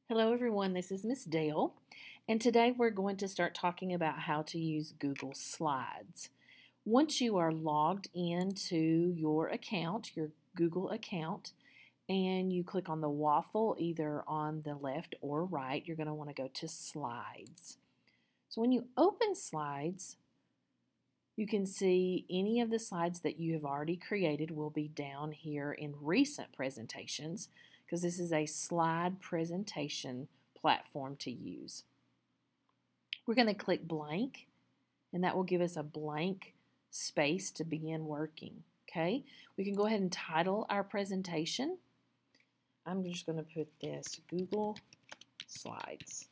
Hello everyone, this is Miss Dale, and today we're going to start talking about how to use Google Slides. Once you are logged into your account, your Google account, and you click on the waffle either on the left or right, you're going to want to go to Slides. So when you open Slides, you can see any of the slides that you have already created will be down here in Recent Presentations, because this is a slide presentation platform to use. We're going to click blank, and that will give us a blank space to begin working. Okay, we can go ahead and title our presentation. I'm just going to put this Google Slides.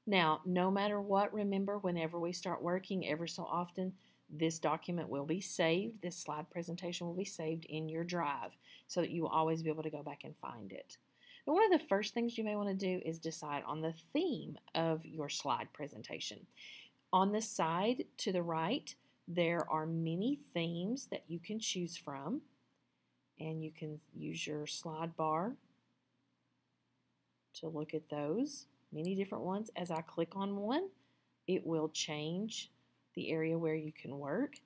Now, no matter what, remember, whenever we start working, ever so often, this document will be saved, this slide presentation will be saved in your drive so that you will always be able to go back and find it. But one of the first things you may want to do is decide on the theme of your slide presentation. On the side to the right, there are many themes that you can choose from, and you can use your slide bar to look at those, many different ones. As I click on one, it will change the area where you can work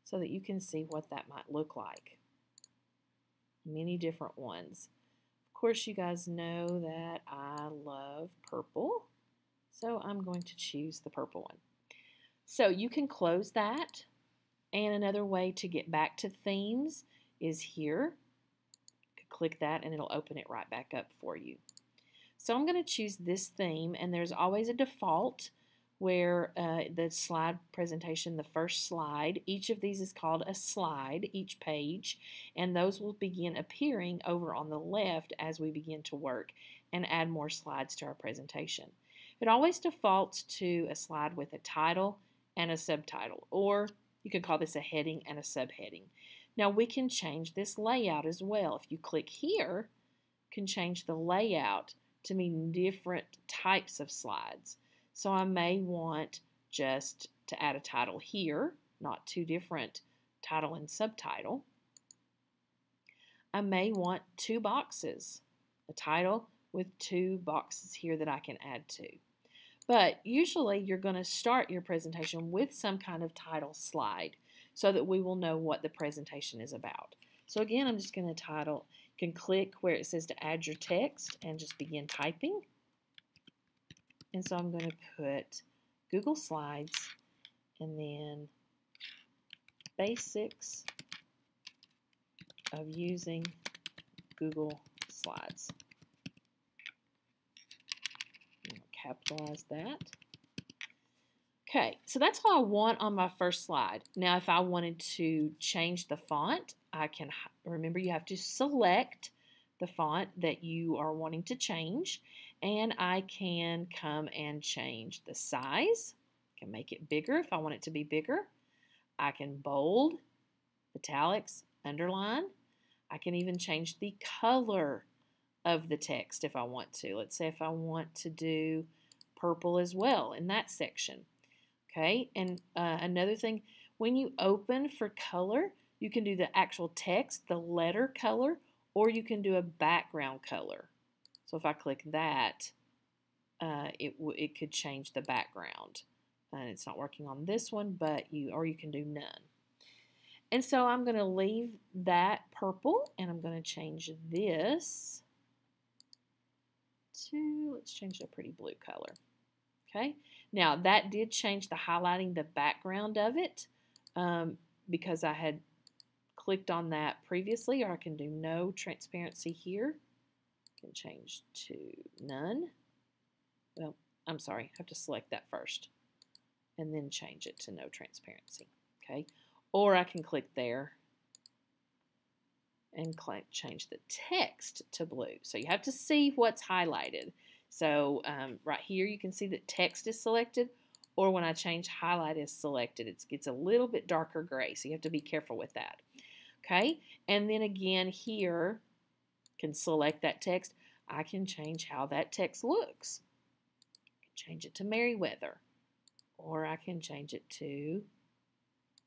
so that you can see what that might look like. Many different ones. Of course, you guys know that I love purple, so I'm going to choose the purple one. So you can close that, and another way to get back to themes is here. You can click that and it'll open it right back up for you. So I'm going to choose this theme, and there's always a default where the slide presentation, the first slide, each of these is called a slide, each page, and those will begin appearing over on the left as we begin to work and add more slides to our presentation. It always defaults to a slide with a title and a subtitle, or you could call this a heading and a subheading. Now we can change this layout as well. If you click here, you can change the layout to mean different types of slides. So I may want just to add a title here, not two different title and subtitle. I may want two boxes, a title with two boxes here that I can add to. But usually you're going to start your presentation with some kind of title slide so that we will know what the presentation is about. So again, I'm just going to title. You can click where it says to add your text and just begin typing. And so I'm going to put Google Slides and then basics of using Google Slides. I'll capitalize that. Okay, so that's all I want on my first slide. Now, if I wanted to change the font, I can, remember you have to select the font that you are wanting to change, and I can come and change the size. I can make it bigger if I want it to be bigger. I can bold, italics, underline. I can even change the color of the text if I want to. Let's say if I want to do purple as well in that section. Okay, and another thing, when you open for color, you can do the actual text, the letter color, or you can do a background color. So if I click that, it could change the background. And it's not working on this one, but you can do none. And so I'm going to leave that purple, and I'm going to change this to, let's change it a pretty blue color. Okay, now that did change the highlighting the background of it because I had clicked on that previously, or I can do no transparency here. I can change to none. Well, I'm sorry, I have to select that first and then change it to no transparency. Okay, or I can click there and change the text to blue. So you have to see what's highlighted. So right here you can see that text is selected, or when I change highlight is selected, it gets a little bit darker gray, so you have to be careful with that. Okay, and then again here, can select that text. I can change how that text looks. I can change it to Merriweather, or I can change it to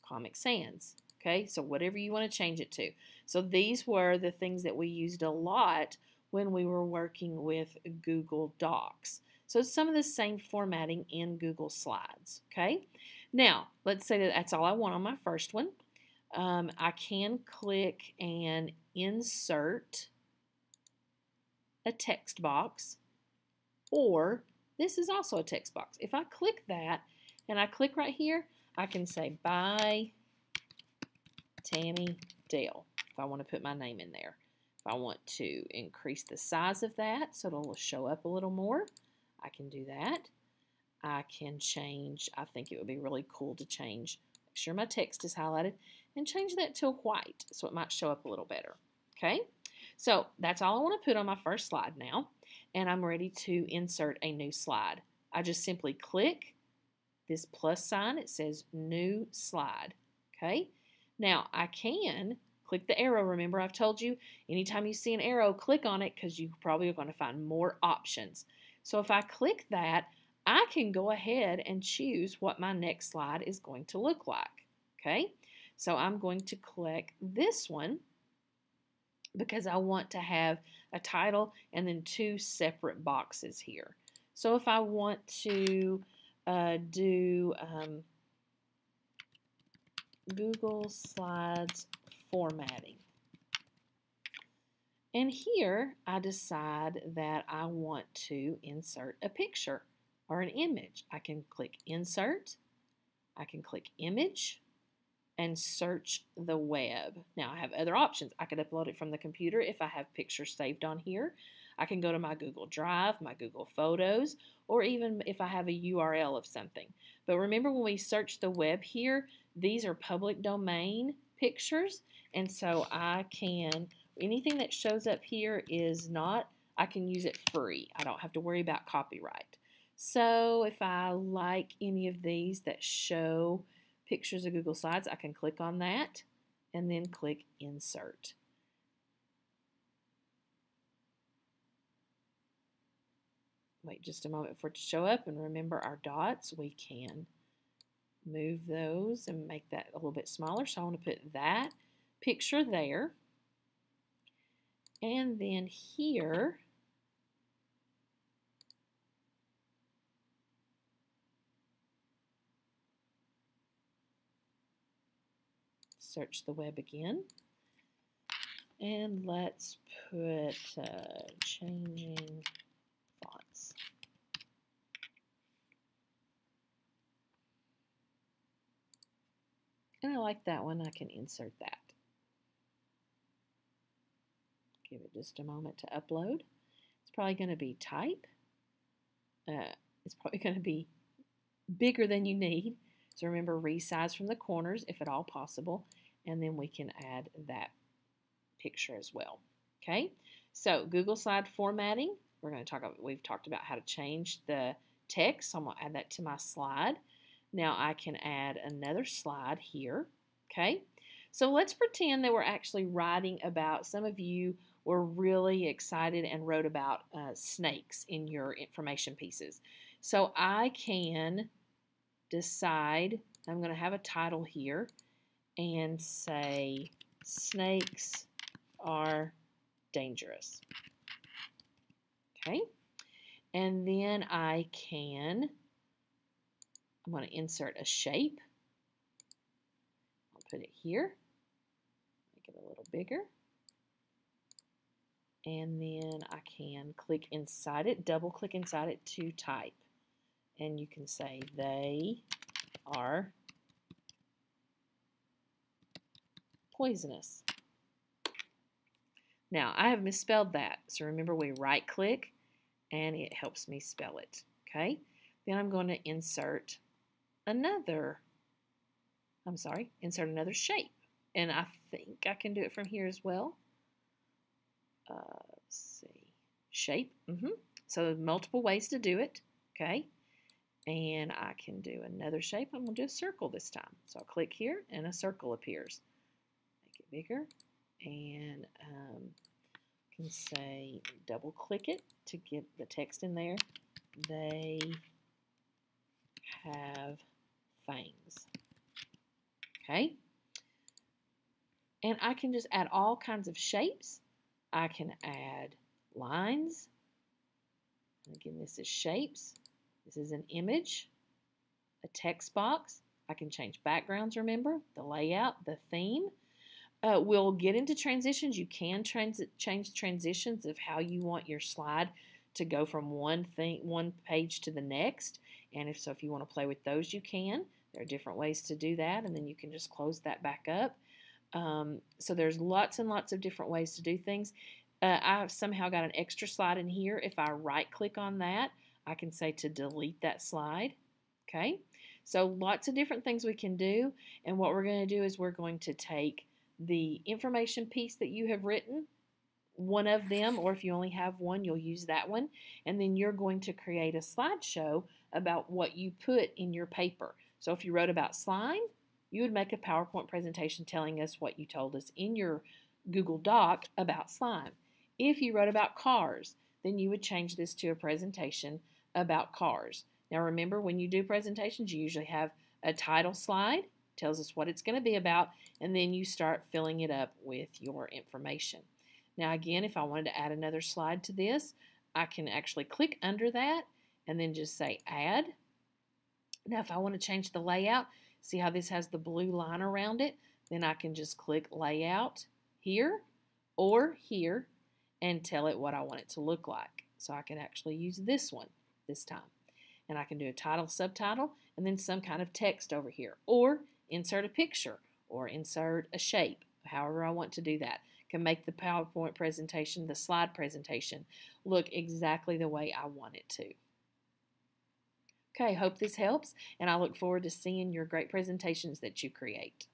Comic Sans. Okay, so whatever you want to change it to. So these were the things that we used a lot when we were working with Google Docs. So it's some of the same formatting in Google Slides, okay? Now, let's say that that's all I want on my first one. I can click and insert a text box, or this is also a text box. If I click that and I click right here, I can say by Tammy Dale if I want to put my name in there. If I want to increase the size of that so it'll show up a little more, I can do that. I can change, I think it would be really cool to change, make sure my text is highlighted, and change that to white so it might show up a little better. Okay, so that's all I want to put on my first slide now, and I'm ready to insert a new slide. I just simply click this plus sign, it says new slide. Okay, now I can click the arrow. Remember, I've told you anytime you see an arrow, click on it because you probably are going to find more options. So if I click that, I can go ahead and choose what my next slide is going to look like. Okay, so I'm going to click this one because I want to have a title and then two separate boxes here. So if I want to do Google Slides formatting, and here I decide that I want to insert a picture or an image. I can click Insert, I can click Image, and search the web. Now I have other options. I could upload it from the computer if I have pictures saved on here. I can go to my Google Drive, my Google Photos, or even if I have a URL of something. But remember, when we search the web here, these are public domain pictures, and so I can, anything that shows up here is not, I can use it free. I don't have to worry about copyright. So if I like any of these that show pictures of Google Slides, I can click on that and then click Insert. Wait just a moment for it to show up, and remember our dots, we can move those and make that a little bit smaller. So I want to put that picture there, and then here search the web again, and let's put changing fonts. And I like that one. I can insert that. Give it just a moment to upload. It's probably going to be type. It's probably going to be bigger than you need. So remember, resize from the corners if at all possible. And then we can add that picture as well. Okay, so Google Slide formatting. We're going to talk about, we've talked about how to change the text. So I'm going to add that to my slide. Now I can add another slide here. Okay, so let's pretend that we're actually writing about, some of you were really excited and wrote about snakes in your information pieces. So I can decide, I'm going to have a title here and say snakes are dangerous. Okay, and then I'm going to insert a shape. I'll put it here, make it a little bigger, and then I can click inside it, double click inside it to type, and you can say they are poisonous. Now I have misspelled that, so remember, we right click and it helps me spell it. Okay, then I'm going to insert another shape, and I think I can do it from here as well. Let's see, shape. So multiple ways to do it. Okay, and I can do another shape. I'm going to do a circle this time. So I'll click here and a circle appears. Make it bigger, and can say double click it to get the text in there. They have fangs. Okay, and I can just add all kinds of shapes. I can add lines. And again, this is shapes. This is an image, a text box. I can change backgrounds, remember, the layout, the theme. We'll get into transitions. You can change transitions of how you want your slide to go from one page to the next. And if you want to play with those, you can. There are different ways to do that, and then you can just close that back up. So there's lots and lots of different ways to do things. I've somehow got an extra slide in here. If I right-click on that, I can say to delete that slide. Okay, so lots of different things we can do, and what we're going to do is we're going to take the information piece that you have written, one of them, or if you only have one, you'll use that one, and then you're going to create a slideshow about what you put in your paper. So if you wrote about slime, you would make a PowerPoint presentation telling us what you told us in your Google Doc about slime. If you wrote about cars, then you would change this to a presentation about cars. Now remember, when you do presentations, you usually have a title slide, tells us what it's going to be about, and then you start filling it up with your information. Now again, if I wanted to add another slide to this, I can actually click under that and then just say add. Now if I want to change the layout, see how this has the blue line around it, then I can just click layout here or here and tell it what I want it to look like. So I can actually use this one this time. And I can do a title, subtitle, and then some kind of text over here. Or insert a picture or insert a shape, however I want to do that. Can make the PowerPoint presentation, the slide presentation, look exactly the way I want it to. Okay, hope this helps, and I look forward to seeing your great presentations that you create.